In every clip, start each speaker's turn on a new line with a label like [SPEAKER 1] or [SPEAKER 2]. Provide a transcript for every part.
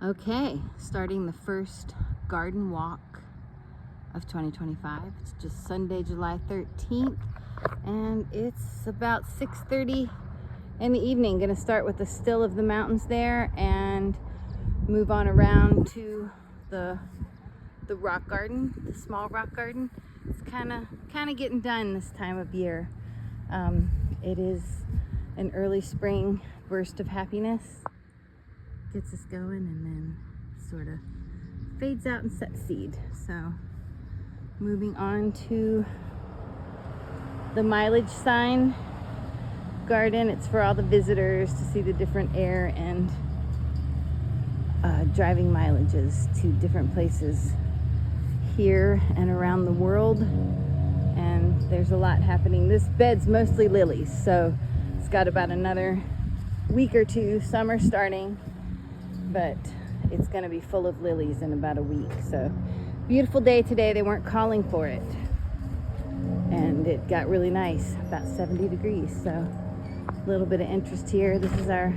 [SPEAKER 1] Okay, starting the first garden walk of 2025. It's just Sunday, July 13th, and it's about 6:30 in the evening. Gonna start with the still of the mountains there and move on around to the rock garden, the small rock garden. It's kind of getting done this time of year. It is an early spring burst of happiness. Gets us going and then sort of fades out and sets seed. So moving on to the mileage sign garden. It's for all the visitors to see the different air and driving mileages to different places here and around the world. And there's a lot happening. This bed's mostly lilies, so it's got about another week or two. Summer starting, but it's going to be full of lilies in about a week. So beautiful day today. They weren't calling for it, and it got really nice, about 70 degrees. So a little bit of interest here. This is our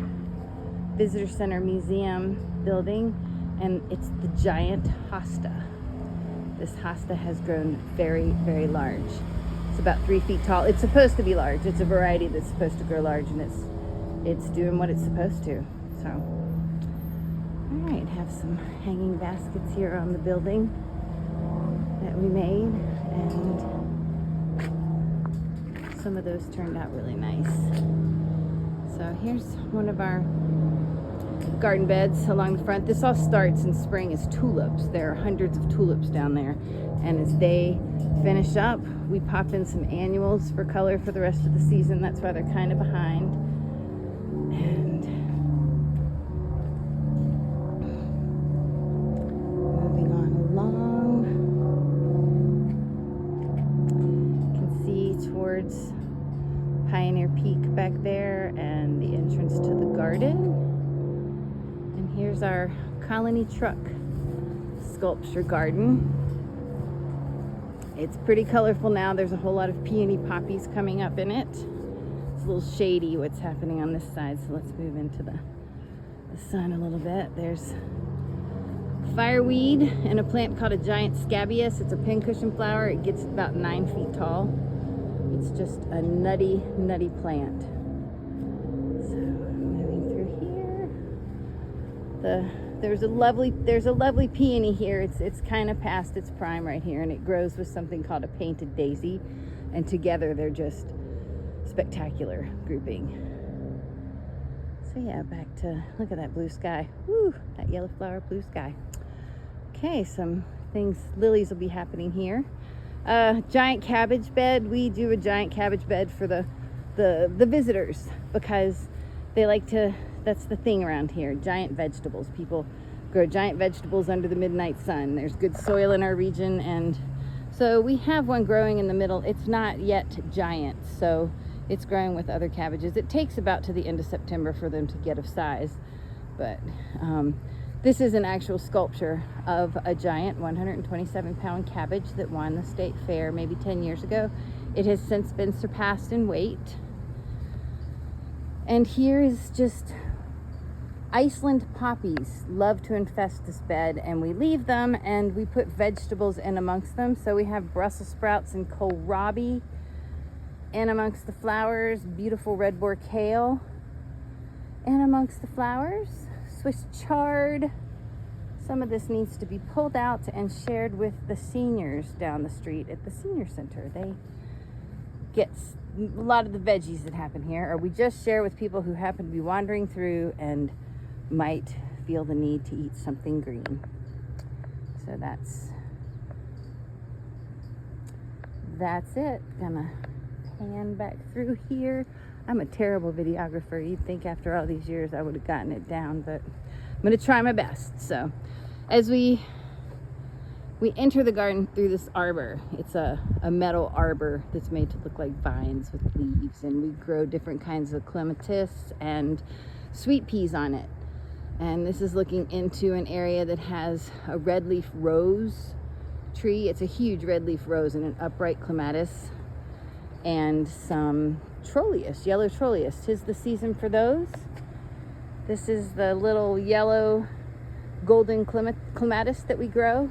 [SPEAKER 1] visitor center museum building, and it's the giant hosta. This hosta has grown very, very large. It's about 3 feet tall. It's supposed to be large. It's a variety that's supposed to grow large, and it's doing what it's supposed to. So all right, have some hanging baskets here on the building that we made, and some of those turned out really nice. So here's one of our garden beds along the front. This all starts in spring as tulips. There are hundreds of tulips down there, and as they finish up, we pop in some annuals for color for the rest of the season. That's why they're kind of behind. And moving on along, you can see towards Pioneer Peak back there and the entrance to the garden. And here's our colony truck sculpture garden. It's pretty colorful now. There's a whole lot of peony poppies coming up in it. It's a little shady what's happening on this side, so let's move into the sun a little bit. There's fireweed and a plant called a giant scabious. It's a pincushion flower. It gets about 9 feet tall. It's just a nutty plant. So moving through here, there's a lovely peony here. It's kind of past its prime right here, and it grows with something called a painted daisy, and together they're just spectacular grouping. So yeah, back to, look at that blue sky. Woo, that yellow flower, blue sky. Okay, some things, lilies will be happening here. Giant cabbage bed. We do a giant cabbage bed for the visitors because they like to, that's the thing around here, giant vegetables. People grow giant vegetables under the midnight sun. There's good soil in our region, and so we have one growing in the middle. It's not yet giant, so it's growing with other cabbages. It takes about to the end of September for them to get of size, but this is an actual sculpture of a giant 127-pound cabbage that won the state fair maybe 10 years ago. It has since been surpassed in weight. And here is just Iceland poppies love to infest this bed, and we leave them and we put vegetables in amongst them. So we have Brussels sprouts and kohlrabi in amongst the flowers, beautiful red boar kale in amongst the flowers, Swiss chard. Some of this needs to be pulled out and shared with the seniors down the street at the senior center. They get a lot of the veggies that happen here, or we just share with people who happen to be wandering through and might feel the need to eat something green. So that's it. Gonna pan back through here. I'm a terrible videographer. You'd think after all these years I would have gotten it down, but I'm gonna try my best. So as we enter the garden through this arbor, it's a metal arbor that's made to look like vines with leaves, and we grow different kinds of clematis and sweet peas on it. And this is looking into an area that has a red leaf rose tree. It's a huge red leaf rose and an upright clematis and some trolleus, yellow trolleus. 'Tis the season for those. This is the little yellow golden clematis that we grow.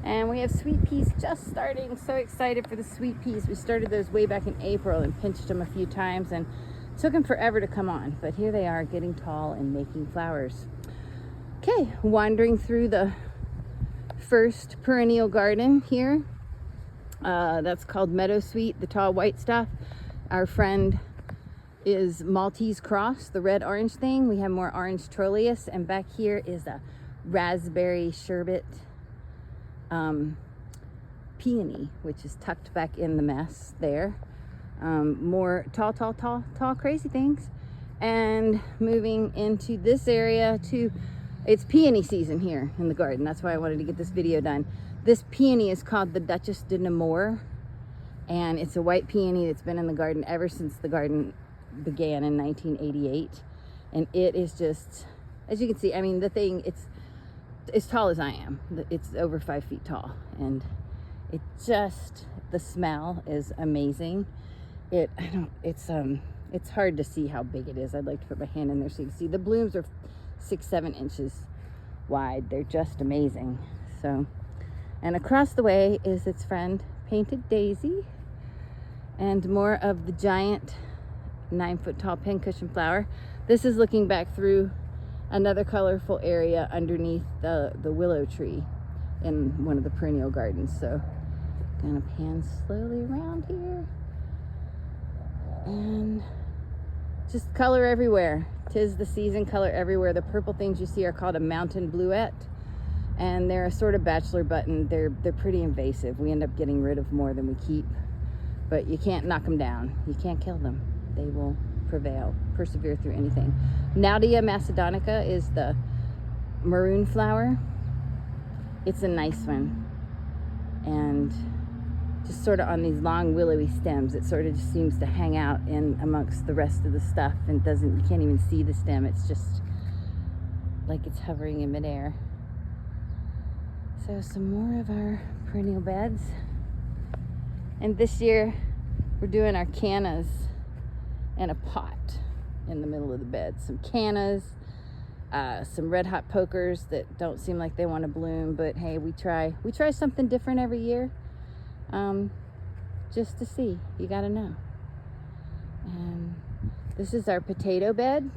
[SPEAKER 1] And we have sweet peas just starting. So excited for the sweet peas. We started those way back in April and pinched them a few times and took them forever to come on. But here they are, getting tall and making flowers. Okay, wandering through the first perennial garden here. That's called meadowsweet, the tall white stuff. Our friend is Maltese cross, the red-orange thing. We have more orange trolleus, and back here is a raspberry sherbet peony, which is tucked back in the mess there. More tall crazy things. And moving into this area to, it's peony season here in the garden. That's why I wanted to get this video done. This peony is called the Duchess de Nemours, and it's a white peony that's been in the garden ever since the garden began in 1988. And it is just, as you can see, I mean, the thing, it's as tall as I am. It's over 5 feet tall, and it just, the smell is amazing. It's hard to see how big it is. I'd like to put my hand in there so you can see. The blooms are 6-7 inches wide. They're just amazing. So, and across the way is its friend, Painted Daisy, and more of the giant 9-foot tall pincushion flower. This is looking back through another colorful area underneath the willow tree in one of the perennial gardens. So gonna pan slowly around here, and just color everywhere. 'Tis the season, color everywhere. The purple things you see are called a mountain bluette, and they're a sort of bachelor button. They're pretty invasive. We end up getting rid of more than we keep, but you can't knock them down. You can't kill them. They will persevere through anything. Naudia macedonica is the maroon flower. It's a nice one, and just sort of on these long willowy stems, it sort of just seems to hang out in amongst the rest of the stuff, and you can't even see the stem. It's just like it's hovering in midair. So some more of our perennial beds, and this year we're doing our cannas in a pot in the middle of the bed. Some cannas, some red hot pokers that don't seem like they want to bloom, but hey, we try something different every year, just to see. You got to know. And this is our potato bed,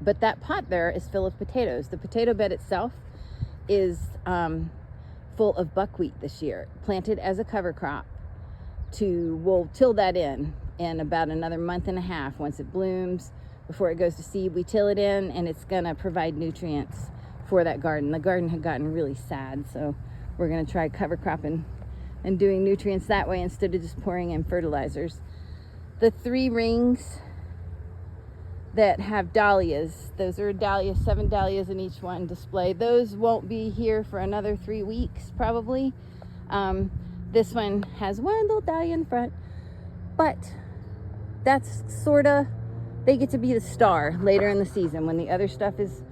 [SPEAKER 1] but that pot there is full of potatoes. The potato bed itself is full of buckwheat this year, planted as a cover crop. We'll till that in about another month and a half. Once it blooms, before it goes to seed, we till it in, and it's gonna provide nutrients for that garden. The garden had gotten really sad, so we're gonna try cover cropping and doing nutrients that way instead of just pouring in fertilizers. The 3 rings that have dahlias, those are dahlias, 7 dahlias in each one display. Those won't be here for another 3 weeks probably. This one has one little dahlia in front, but that's sorta, they get to be the star later in the season when the other stuff is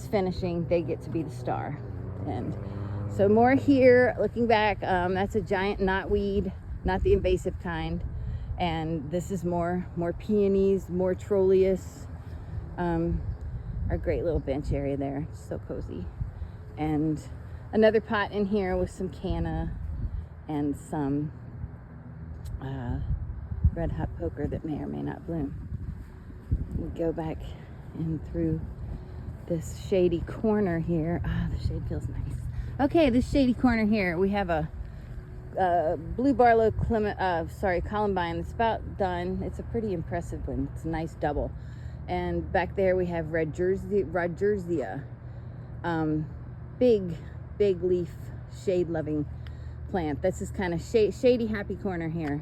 [SPEAKER 1] finishing. They get to be the star. And so more here, looking back, that's a giant knotweed, not the invasive kind. And this is more peonies, more trolleus. Our great little bench area there, so cozy. And another pot in here with some canna and some red hot poker that may or may not bloom. We go back in through this shady corner here. The shade feels nice. Okay, this shady corner here, we have a blue barlow columbine that's about done. It's a pretty impressive one. It's a nice double. And back there we have Rodgersia, big leaf, shade loving plant. This is kind of shady, happy corner here.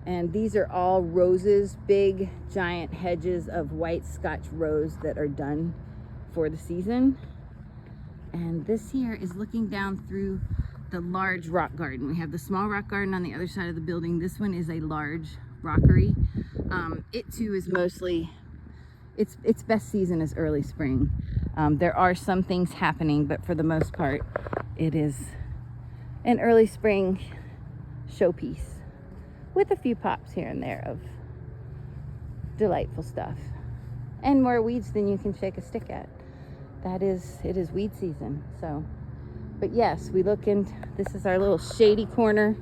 [SPEAKER 1] And these are all roses, big giant hedges of white Scotch rose that are done for the season. And this here is looking down through the large rock garden. We have the small rock garden on the other side of the building. This one is a large rockery. It too is mostly, its best season is early spring. There are some things happening, but for the most part, it is an early spring showpiece with a few pops here and there of delightful stuff. And more weeds than you can shake a stick at. it is weed season. So, but yes, we look in, this is our little shady corner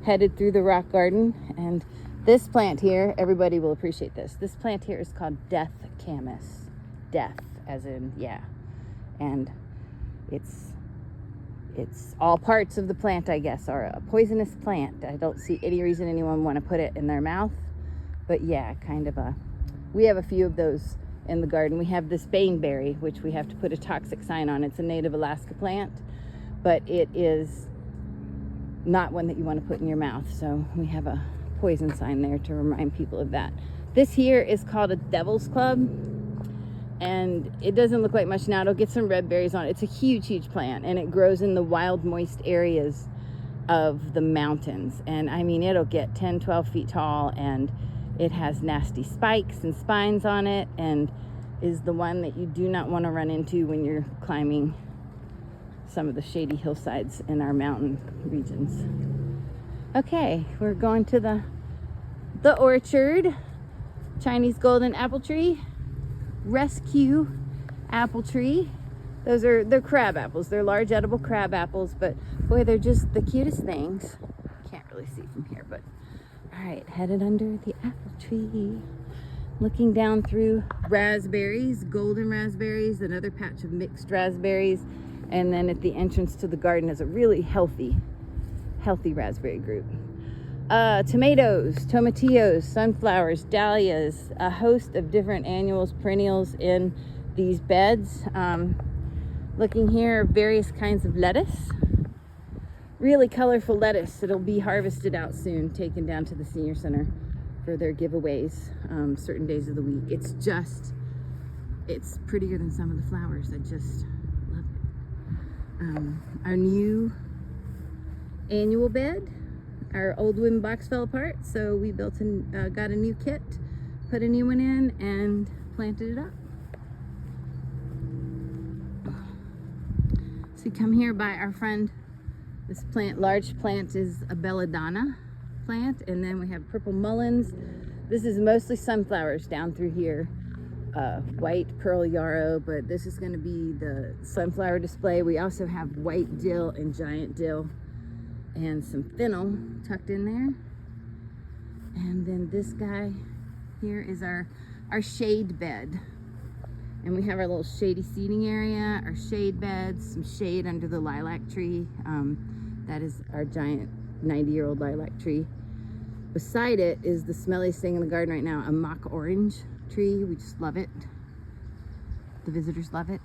[SPEAKER 1] headed through the rock garden. And this plant here, everybody will appreciate this. This plant here is called death camas. Death, as in, yeah. And it's all parts of the plant, I guess, are a poisonous plant. I don't see any reason anyone want to put it in their mouth. But yeah, kind of we have a few of those in the garden. We have this baneberry, which we have to put a toxic sign on. It's a native Alaska plant, but it is not one that you want to put in your mouth. So we have a poison sign there to remind people of that. This here is called a devil's club, and it doesn't look like much now. It'll get some red berries on it. It's a huge plant, and it grows in the wild, moist areas of the mountains. And I mean, it'll get 10, 12 feet tall, and it has nasty spikes and spines on it, and is the one that you do not want to run into when you're climbing some of the shady hillsides in our mountain regions. Okay, we're going to the orchard. Chinese golden apple tree, rescue apple tree. They're crab apples. They're large edible crab apples, but boy, they're just the cutest things. Can't really see from here, but all right, headed under the apple tree. Looking down through raspberries, golden raspberries, another patch of mixed raspberries, and then at the entrance to the garden is a really healthy raspberry group. Tomatoes, tomatillos, sunflowers, dahlias, a host of different annuals, perennials in these beds. Looking here, various kinds of lettuce. Really colorful lettuce. It'll be harvested out soon, taken down to the senior center for their giveaways certain days of the week. It's prettier than some of the flowers. I just love it. Our new annual bed. Our old wooden box fell apart, so we got a new kit, put a new one in, and planted it up. So you come here by our friend. This large plant is a belladonna plant, and then we have purple mullins. This is mostly sunflowers down through here. White pearl yarrow, but this is going to be the sunflower display. We also have white dill and giant dill, and some fennel tucked in there. And then this guy here is our shade bed. And we have our little shady seating area, our shade beds, some shade under the lilac tree. That is our giant 90-year-old lilac tree. Beside it is the smelliest thing in the garden right now, a mock orange tree. We just love it. The visitors love it.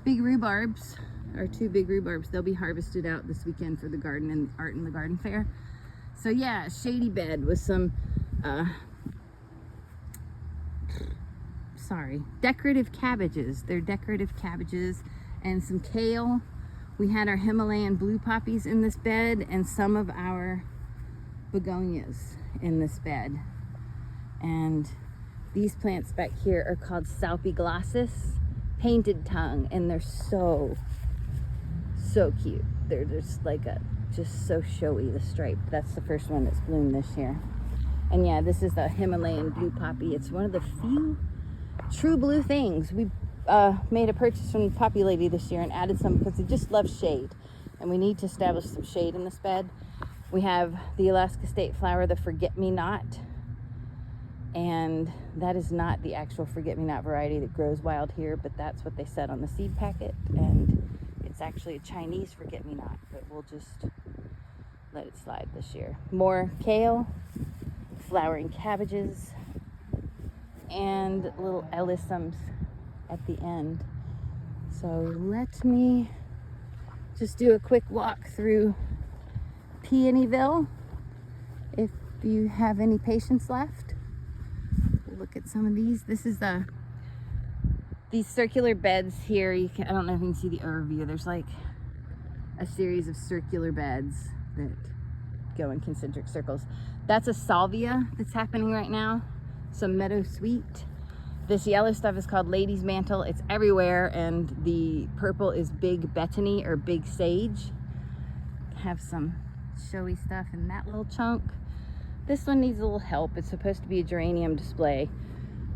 [SPEAKER 1] Big rhubarbs. Our two big rhubarbs, they'll be harvested out this weekend for the garden and art in the garden fair. So yeah, shady bed with some decorative cabbages. They're decorative cabbages and some kale. We had our Himalayan blue poppies in this bed and some of our begonias in this bed. And these plants back here are called salpiglossis painted tongue, and they're so cute. They're just so showy, the stripe. That's the first one that's bloomed this year. And yeah, this is the Himalayan blue poppy. It's one of the few true blue things. We made a purchase from the poppy lady this year and added some because they just love shade, and we need to establish some shade in this bed. We have the Alaska state flower, the forget-me-not, and that is not the actual forget-me-not variety that grows wild here, but that's what they said on the seed packet, and it's actually a Chinese forget-me-not, but we'll just let it slide this year. More kale, flowering cabbages, and little alyssums at the end. So let me just do a quick walk through Peonyville. If you have any patience left, look at some of these. This is these circular beds here. I don't know if you can see the overview. There's like a series of circular beds that go in concentric circles. That's a salvia that's happening right now. Some meadow sweet. This yellow stuff is called lady's mantle. It's everywhere, and the purple is big betony or big sage. Have some showy stuff in that little chunk. This one needs a little help. It's supposed to be a geranium display,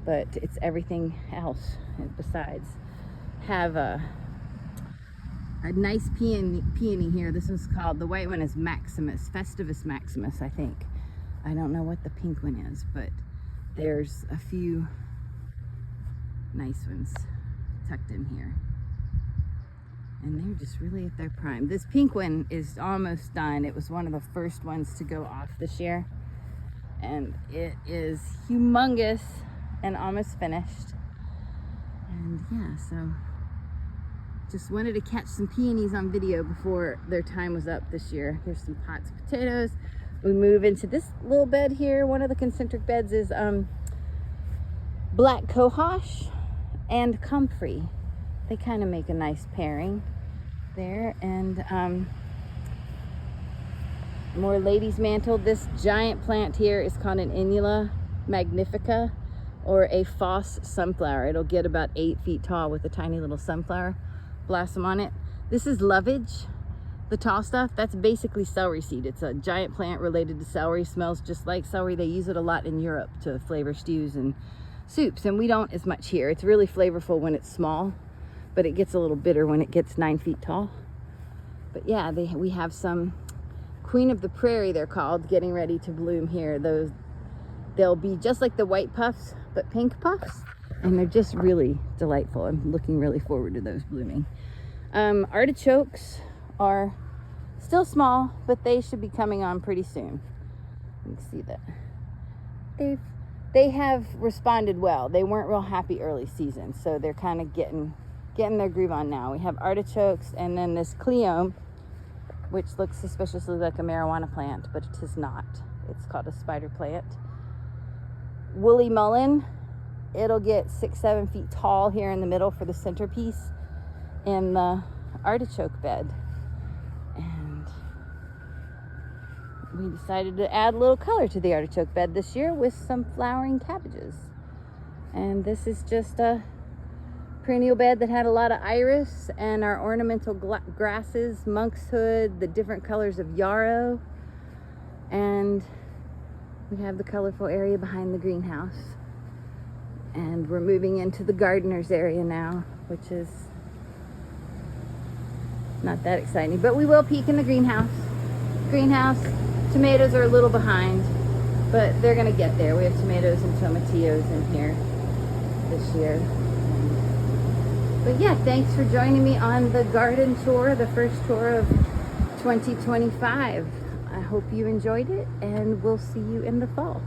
[SPEAKER 1] but it's everything else besides. have a nice peony here. This one's called, the white one is Maximus, Festivus Maximus, I think. I don't know what the pink one is, but there's a few nice ones tucked in here. And they're just really at their prime. This pink one is almost done. It was one of the first ones to go off this year. And it is humongous and almost finished. And yeah, so just wanted to catch some peonies on video before their time was up this year. Here's some pots of potatoes. We move into this little bed here. One of the concentric beds is black cohosh and comfrey. They kind of make a nice pairing there. And more lady's mantle. This giant plant here is called an Innula magnifica, or a Foss sunflower. It'll get about 8 feet tall with a tiny little sunflower blossom on it. This is lovage, the tall stuff. That's basically celery seed. It's a giant plant related to celery. Smells just like celery. They use it a lot in Europe to flavor stews and soups, and we don't as much here. It's really flavorful when it's small, but it gets a little bitter when it gets 9 feet tall. But yeah, we have some Queen of the Prairie, they're called, getting ready to bloom here. They'll be just like the white puffs, but pink puffs, and they're just really delightful. I'm looking really forward to those blooming. Artichokes are still small, but they should be coming on pretty soon. You can see that they have responded well. They weren't real happy early season, so they're kind of getting their groove on now. We have artichokes, and then this cleome, which looks suspiciously like a marijuana plant, but it is not. It's called a spider plant. Woolly mullein, it'll get 6-7 feet tall here in the middle for the centerpiece in the artichoke bed. And we decided to add a little color to the artichoke bed this year with some flowering cabbages. And this is just a perennial bed that had a lot of iris, and our ornamental grasses, monkshood, the different colors of yarrow, and we have the colorful area behind the greenhouse. And we're moving into the gardener's area now, which is not that exciting, but we will peek in the greenhouse. Tomatoes are a little behind, but they're gonna get there. We have tomatoes and tomatillos in here this year. But yeah, thanks for joining me on the garden tour, the first tour of 2025. I hope you enjoyed it, and we'll see you in the fall.